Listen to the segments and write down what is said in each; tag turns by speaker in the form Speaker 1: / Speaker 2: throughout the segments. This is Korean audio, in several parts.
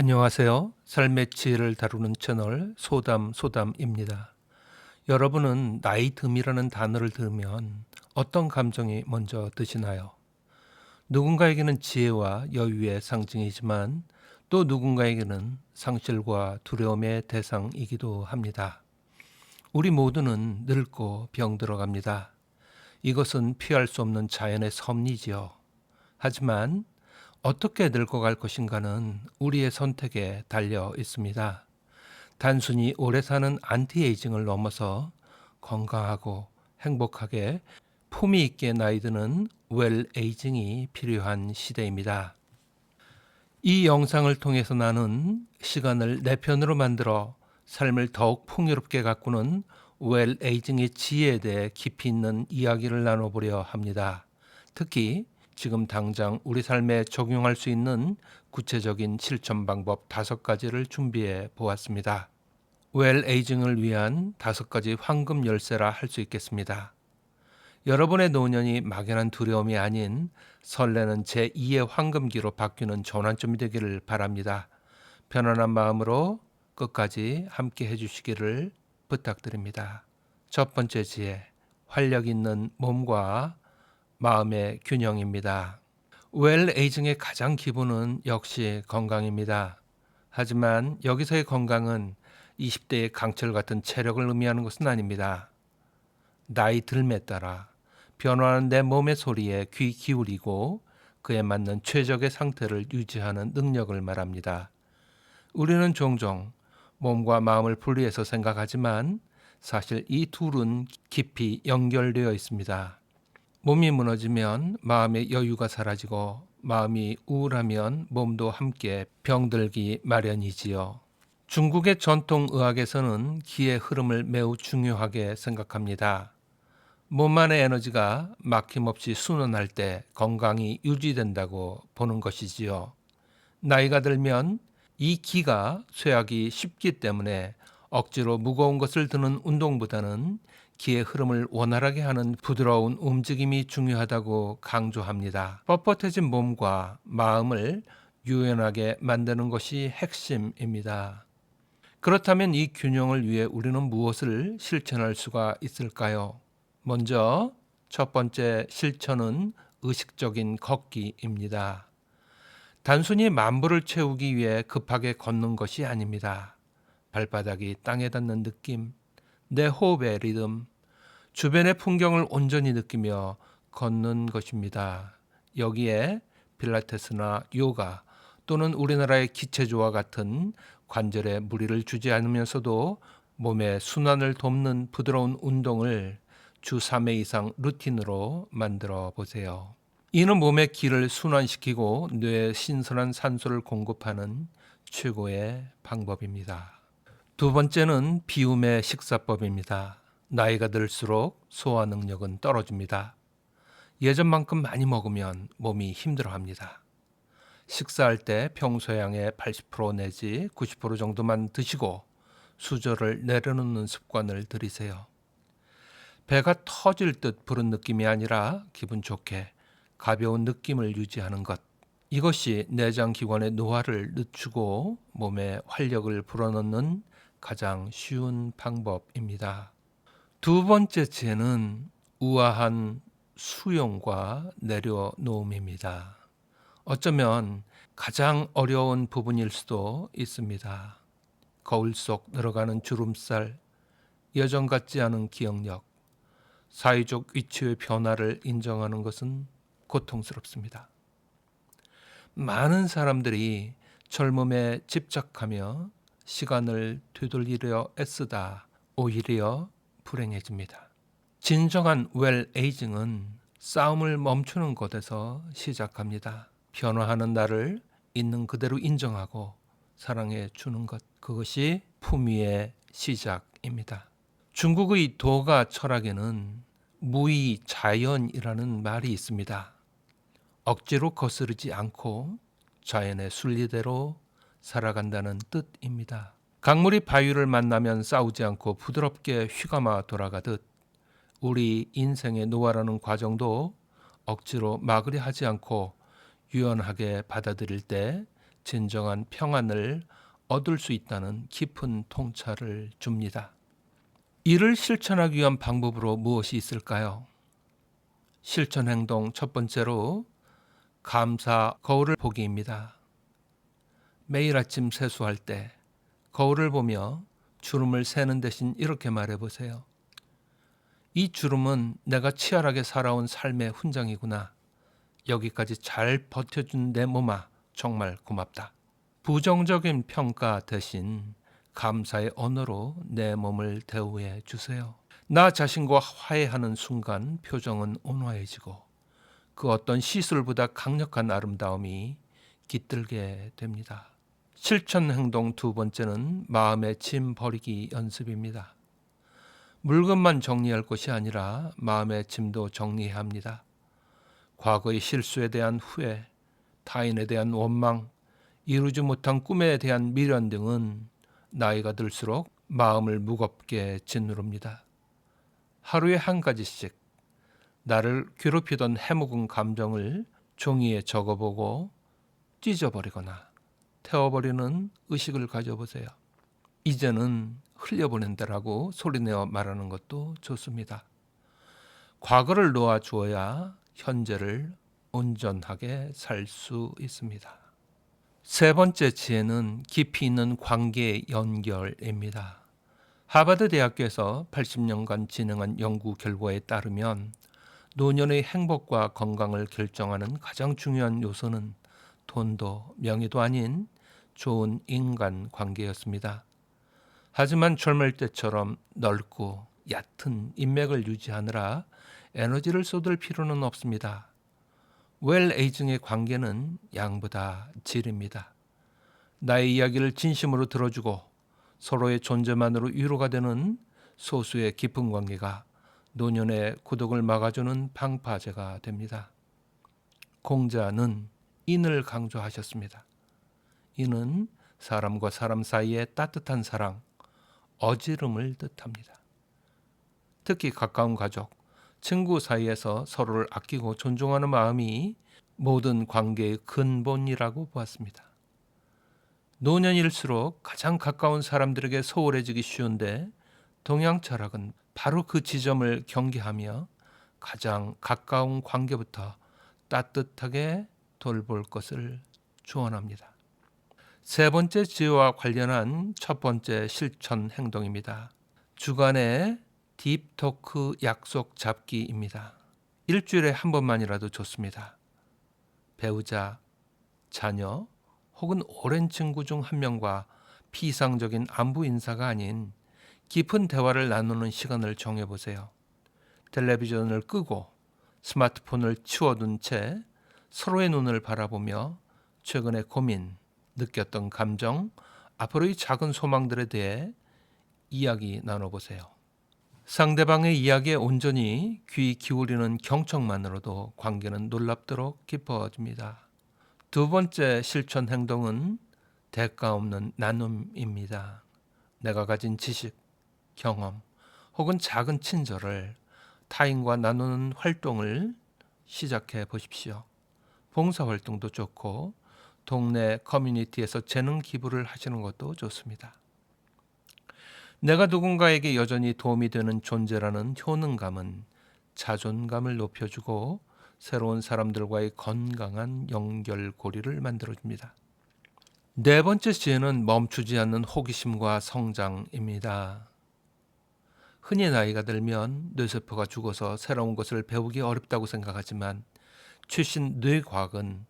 Speaker 1: 안녕하세요. 삶의 지혜를 다루는 채널 소담소담입니다. 여러분은 나이 듦이라는 단어를 들으면 어떤 감정이 먼저 드시나요? 누군가에게는 지혜와 여유의 상징이지만 또 누군가에게는 상실과 두려움의 대상이기도 합니다. 우리 모두는 늙고 병들어갑니다. 이것은 피할 수 없는 자연의 섭리지요. 하지만 어떻게 늙어갈 것인가는 우리의 선택에 달려 있습니다. 단순히 오래 사는 안티에이징을 넘어서 건강하고 행복하게 품위 있게 나이 드는 웰에이징이 필요한 시대입니다. 이 영상을 통해서 나는 시간을 내 편으로 만들어 삶을 더욱 풍요롭게 가꾸는 웰에이징의 지혜에 대해 깊이 있는 이야기를 나눠보려 합니다. 특히 지금 당장 우리 삶에 적용할 수 있는 구체적인 실천 방법 5가지를 준비해 보았습니다. 웰에이징을 위한 5가지 황금 열쇠라 할 수 있겠습니다. 여러분의 노년이 막연한 두려움이 아닌 설레는 제2의 황금기로 바뀌는 전환점이 되기를 바랍니다. 편안한 마음으로 끝까지 함께 해주시기를 부탁드립니다. 첫 번째 지혜, 활력 있는 몸과 마음의 균형입니다. 웰에이징의 가장 기본은 역시 건강입니다. 하지만 여기서의 건강은 20대의 강철 같은 체력을 의미하는 것은 아닙니다. 나이 들매 따라 변화하는 내 몸의 소리에 귀 기울이고 그에 맞는 최적의 상태를 유지하는 능력을 말합니다. 우리는 종종 몸과 마음을 분리해서 생각하지만 사실 이 둘은 깊이 연결되어 있습니다. 몸이 무너지면 마음의 여유가 사라지고 마음이 우울하면 몸도 함께 병들기 마련이지요. 중국의 전통 의학에서는 기의 흐름을 매우 중요하게 생각합니다. 몸 안의 에너지가 막힘없이 순환할 때 건강이 유지된다고 보는 것이지요. 나이가 들면 이 기가 쇠하기 쉽기 때문에 억지로 무거운 것을 드는 운동보다는 기의 흐름을 원활하게 하는 부드러운 움직임이 중요하다고 강조합니다. 뻣뻣해진 몸과 마음을 유연하게 만드는 것이 핵심입니다. 그렇다면 이 균형을 위해 우리는 무엇을 실천할 수가 있을까요? 먼저 첫 번째 실천은 의식적인 걷기입니다. 단순히 만보를 채우기 위해 급하게 걷는 것이 아닙니다. 발바닥이 땅에 닿는 느낌, 내 호흡의 리듬, 주변의 풍경을 온전히 느끼며 걷는 것입니다. 여기에 필라테스나 요가 또는 우리나라의 기체조와 같은 관절에 무리를 주지 않으면서도 몸의 순환을 돕는 부드러운 운동을 주 3회 이상 루틴으로 만들어 보세요. 이는 몸의 기를 순환시키고 뇌에 신선한 산소를 공급하는 최고의 방법입니다. 두 번째는 비움의 식사법입니다. 나이가 들수록 소화 능력은 떨어집니다. 예전만큼 많이 먹으면 몸이 힘들어합니다. 식사할 때 평소 양의 80% 내지 90% 정도만 드시고 수저를 내려놓는 습관을 들이세요. 배가 터질 듯 부른 느낌이 아니라 기분 좋게 가벼운 느낌을 유지하는 것. 이것이 내장 기관의 노화를 늦추고 몸에 활력을 불어넣는 가장 쉬운 방법입니다. 두 번째 지혜는 우아한 수용과 내려놓음입니다. 어쩌면 가장 어려운 부분일 수도 있습니다. 거울 속 늘어가는 주름살, 여전 같지 않은 기억력, 사회적 위치의 변화를 인정하는 것은 고통스럽습니다. 많은 사람들이 젊음에 집착하며 시간을 되돌리려 애쓰다 오히려 불행해집니다. 진정한 웰에이징은 싸움을 멈추는 곳에서 시작합니다. 변화하는 나를 있는 그대로 인정하고 사랑해 주는 것, 그것이 품위의 시작입니다. 중국의 도가 철학에는 무의자연이라는 말이 있습니다. 억지로 거스르지 않고 자연의 순리대로 살아간다는 뜻입니다. 강물이 바위를 만나면 싸우지 않고 부드럽게 휘감아 돌아가듯 우리 인생의 노화라는 과정도 억지로 막으려 하지 않고 유연하게 받아들일 때 진정한 평안을 얻을 수 있다는 깊은 통찰을 줍니다. 이를 실천하기 위한 방법으로 무엇이 있을까요? 실천 행동 첫 번째로 감사 거울을 보기입니다. 매일 아침 세수할 때 거울을 보며 주름을 세는 대신 이렇게 말해보세요. 이 주름은 내가 치열하게 살아온 삶의 훈장이구나. 여기까지 잘 버텨준 내 몸아, 정말 고맙다. 부정적인 평가 대신 감사의 언어로 내 몸을 대우해 주세요. 나 자신과 화해하는 순간 표정은 온화해지고 그 어떤 시술보다 강력한 아름다움이 깃들게 됩니다. 실천 행동 두 번째는 마음의 짐 버리기 연습입니다. 물건만 정리할 것이 아니라 마음의 짐도 정리해야 합니다. 과거의 실수에 대한 후회, 타인에 대한 원망, 이루지 못한 꿈에 대한 미련 등은 나이가 들수록 마음을 무겁게 짓누릅니다. 하루에 한 가지씩 나를 괴롭히던 해묵은 감정을 종이에 적어보고 찢어버리거나 태워버리는 의식을 가져보세요. 이제는 흘려보낸다라고 소리내어 말하는 것도 좋습니다. 과거를 놓아주어야 현재를 온전하게 살 수 있습니다. 세 번째 지혜는 깊이 있는 관계 연결입니다. 하버드 대학교에서 80년간 진행한 연구 결과에 따르면 노년의 행복과 건강을 결정하는 가장 중요한 요소는 돈도 명예도 아닌 좋은 인간 관계였습니다. 하지만 젊을 때처럼 넓고 얕은 인맥을 유지하느라 에너지를 쏟을 필요는 없습니다. 웰 에이징의 관계는 양보다 질입니다. 나의 이야기를 진심으로 들어주고 서로의 존재만으로 위로가 되는 소수의 깊은 관계가 노년의孤独을 막아주는 방파제가 됩니다. 공자는 인을 강조하셨습니다. 인은 사람과 사람 사이의 따뜻한 사랑, 어지름을 뜻합니다. 특히 가까운 가족, 친구 사이에서 서로를 아끼고 존중하는 마음이 모든 관계의 근본이라고 보았습니다. 노년일수록 가장 가까운 사람들에게 소홀해지기 쉬운데 동양 철학은 바로 그 지점을 경계하며 가장 가까운 관계부터 따뜻하게 돌볼 것을 조언합니다. 세 번째 지혜와 관련한 첫 번째 실천 행동입니다. 주간의 딥토크 약속 잡기입니다. 일주일에 한 번만이라도 좋습니다. 배우자, 자녀 혹은 오랜 친구 중 한 명과 피상적인 안부 인사가 아닌 깊은 대화를 나누는 시간을 정해보세요. 텔레비전을 끄고 스마트폰을 치워둔 채 서로의 눈을 바라보며 최근의 고민, 느꼈던 감정, 앞으로의 작은 소망들에 대해 이야기 나눠보세요. 상대방의 이야기에 온전히 귀 기울이는 경청만으로도 관계는 놀랍도록 깊어집니다. 두 번째 실천 행동은 대가 없는 나눔입니다. 내가 가진 지식, 경험 혹은 작은 친절을 타인과 나누는 활동을 시작해 보십시오. 봉사활동도 좋고 동네 커뮤니티에서 재능 기부를 하시는 것도 좋습니다. 내가 누군가에게 여전히 도움이 되는 존재라는 효능감은 자존감을 높여주고 새로운 사람들과의 건강한 연결고리를 만들어줍니다. 네 번째 지혜는 멈추지 않는 호기심과 성장입니다. 흔히 나이가 들면 뇌세포가 죽어서 새로운 것을 배우기 어렵다고 생각하지만 최신 뇌과학은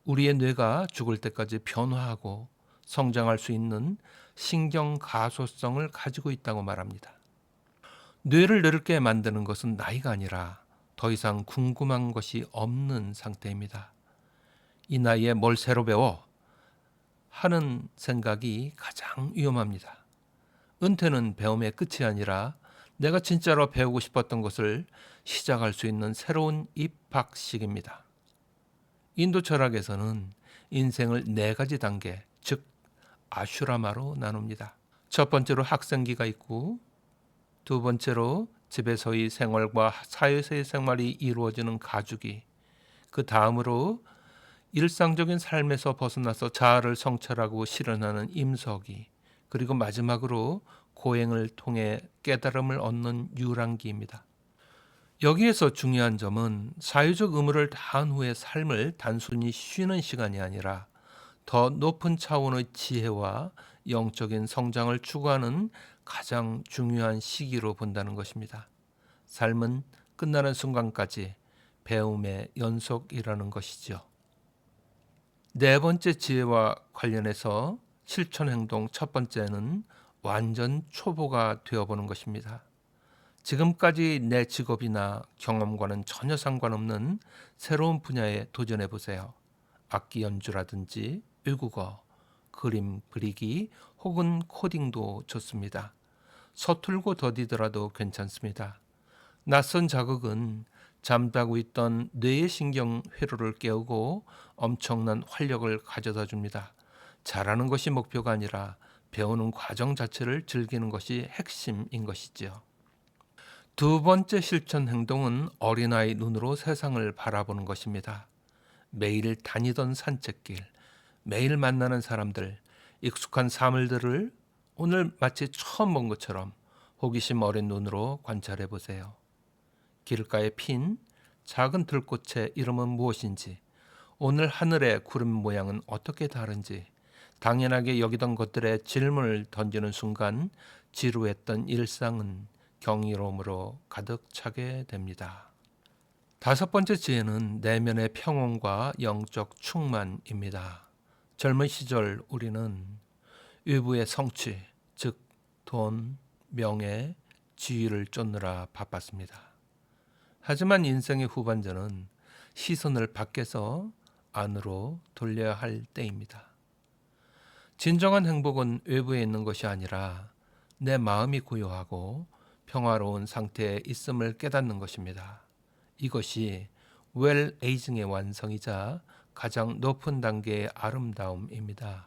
Speaker 1: 우리의 뇌가 죽을 때까지 변화하고 성장할 수 있는 신경 가소성을 가지고 있다고 말합니다. 뇌를 늙게 만드는 것은 나이가 아니라 더 이상 궁금한 것이 없는 상태입니다. 이 나이에 뭘 새로 배워? 하는 생각이 가장 위험합니다. 은퇴는 배움의 끝이 아니라 내가 진짜로 배우고 싶었던 것을 시작할 수 있는 새로운 입학식입니다. 인도 철학에서는 인생을 네 가지 단계, 즉 아슈라마로 나눕니다. 첫 번째로 학생기가 있고, 두 번째로 집에서의 생활과 사회에서의 생활이 이루어지는 가족이, 그 다음으로 일상적인 삶에서 벗어나서 자아를 성찰하고 실현하는 임석이, 그리고 마지막으로 고행을 통해 깨달음을 얻는 유랑기입니다. 여기에서 중요한 점은 사유적 의무를 다한 후의 삶을 단순히 쉬는 시간이 아니라 더 높은 차원의 지혜와 영적인 성장을 추구하는 가장 중요한 시기로 본다는 것입니다. 삶은 끝나는 순간까지 배움의 연속이라는 것이죠. 네 번째 지혜와 관련해서 실천 행동 첫 번째는 완전 초보가 되어보는 것입니다. 지금까지 내 직업이나 경험과는 전혀 상관없는 새로운 분야에 도전해 보세요. 악기 연주라든지 외국어, 그림 그리기 혹은 코딩도 좋습니다. 서툴고 더디더라도 괜찮습니다. 낯선 자극은 잠자고 있던 뇌의 신경 회로를 깨우고 엄청난 활력을 가져다 줍니다. 잘하는 것이 목표가 아니라 배우는 과정 자체를 즐기는 것이 핵심인 것이지요. 두 번째 실천 행동은 어린아이 눈으로 세상을 바라보는 것입니다. 매일 다니던 산책길, 매일 만나는 사람들, 익숙한 사물들을 오늘 마치 처음 본 것처럼 호기심 어린 눈으로 관찰해 보세요. 길가에 핀 작은 들꽃의 이름은 무엇인지, 오늘 하늘의 구름 모양은 어떻게 다른지, 당연하게 여기던 것들에 질문을 던지는 순간 지루했던 일상은 경이로움으로 가득 차게 됩니다. 다섯 번째 지혜는 내면의 평온과 영적 충만입니다. 젊은 시절 우리는 외부의 성취, 즉 돈, 명예, 지위를 쫓느라 바빴습니다. 하지만 인생의 후반전은 시선을 밖에서 안으로 돌려야 할 때입니다. 진정한 행복은 외부에 있는 것이 아니라 내 마음이 고요하고 평화로운 상태에 있음을 깨닫는 것입니다. 이것이 웰 에이징의 완성이자 가장 높은 단계의 아름다움입니다.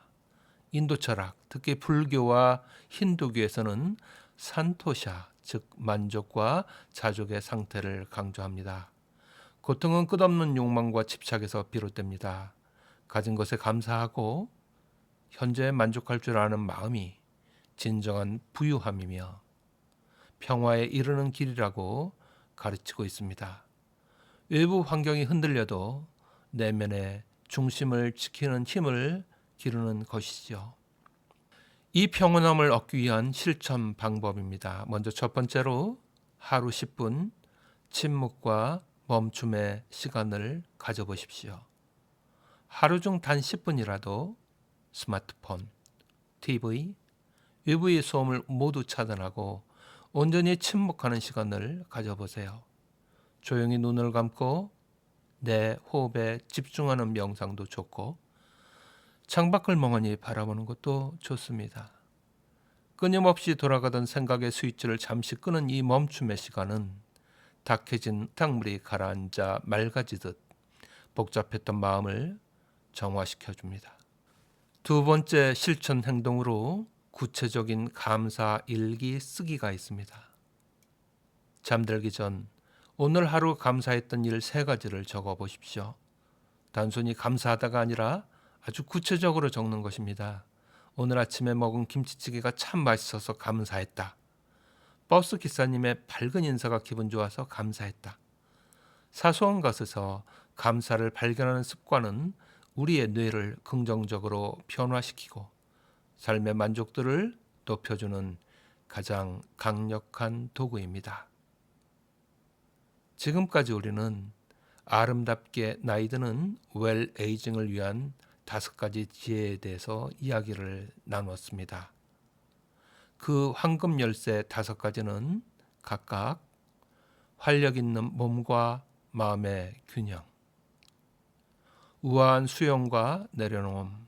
Speaker 1: 인도 철학, 특히 불교와 힌두교에서는 산토샤, 즉 만족과 자족의 상태를 강조합니다. 고통은 끝없는 욕망과 집착에서 비롯됩니다. 가진 것에 감사하고 현재에 만족할 줄 아는 마음이 진정한 부유함이며 평화에 이르는 길이라고 가르치고 있습니다. 외부 환경이 흔들려도 내면의 중심을 지키는 힘을 기르는 것이죠. 이 평온함을 얻기 위한 실천 방법입니다. 먼저 첫 번째로 하루 10분 침묵과 멈춤의 시간을 가져보십시오. 하루 중 단 10분이라도 스마트폰, TV, 외부의 소음을 모두 차단하고 온전히 침묵하는 시간을 가져보세요. 조용히 눈을 감고 내 호흡에 집중하는 명상도 좋고 창밖을 멍하니 바라보는 것도 좋습니다. 끊임없이 돌아가던 생각의 스위치를 잠시 끄는 이 멈춤의 시간은 탁해진 탕물이 가라앉아 맑아지듯 복잡했던 마음을 정화시켜 줍니다. 두 번째 실천 행동으로 구체적인 감사 일기 쓰기가 있습니다. 잠들기 전 오늘 하루 감사했던 일 3가지를 적어 보십시오. 단순히 감사하다가 아니라 아주 구체적으로 적는 것입니다. 오늘 아침에 먹은 김치찌개가 참 맛있어서 감사했다. 버스 기사님의 밝은 인사가 기분 좋아서 감사했다. 사소한 것에서 감사를 발견하는 습관은 우리의 뇌를 긍정적으로 변화시키고 삶의 만족도를 높여주는 가장 강력한 도구입니다. 지금까지 우리는 아름답게 나이 드는 웰 에이징을 위한 5가지 지혜에 대해서 이야기를 나눴습니다. 그 황금 열쇠 5가지는 각각 활력 있는 몸과 마음의 균형, 우아한 수용과 내려놓음,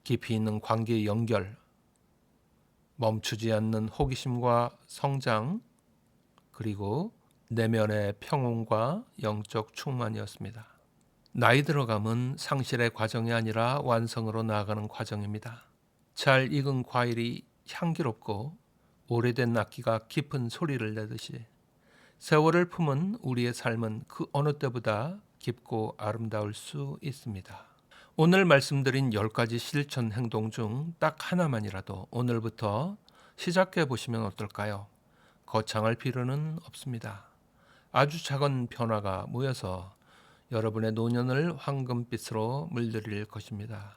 Speaker 1: 깊이 있는 관계의 연결, 멈추지 않는 호기심과 성장, 그리고 내면의 평온과 영적 충만이었습니다. 나이 들어감은 상실의 과정이 아니라 완성으로 나아가는 과정입니다. 잘 익은 과일이 향기롭고 오래된 악기가 깊은 소리를 내듯이 세월을 품은 우리의 삶은 그 어느 때보다 깊고 아름다울 수 있습니다. 오늘 말씀드린 10가지 실천 행동 중 딱 하나만이라도 오늘부터 시작해 보시면 어떨까요? 거창할 필요는 없습니다. 아주 작은 변화가 모여서 여러분의 노년을 황금빛으로 물들일 것입니다.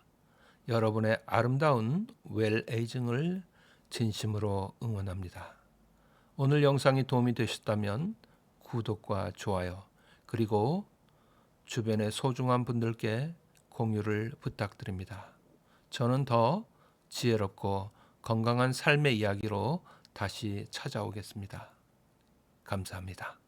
Speaker 1: 여러분의 아름다운 웰에이징을 진심으로 응원합니다. 오늘 영상이 도움이 되셨다면 구독과 좋아요, 그리고 주변의 소중한 분들께 공유를 부탁드립니다. 저는 더 지혜롭고 건강한 삶의 이야기로 다시 찾아오겠습니다. 감사합니다.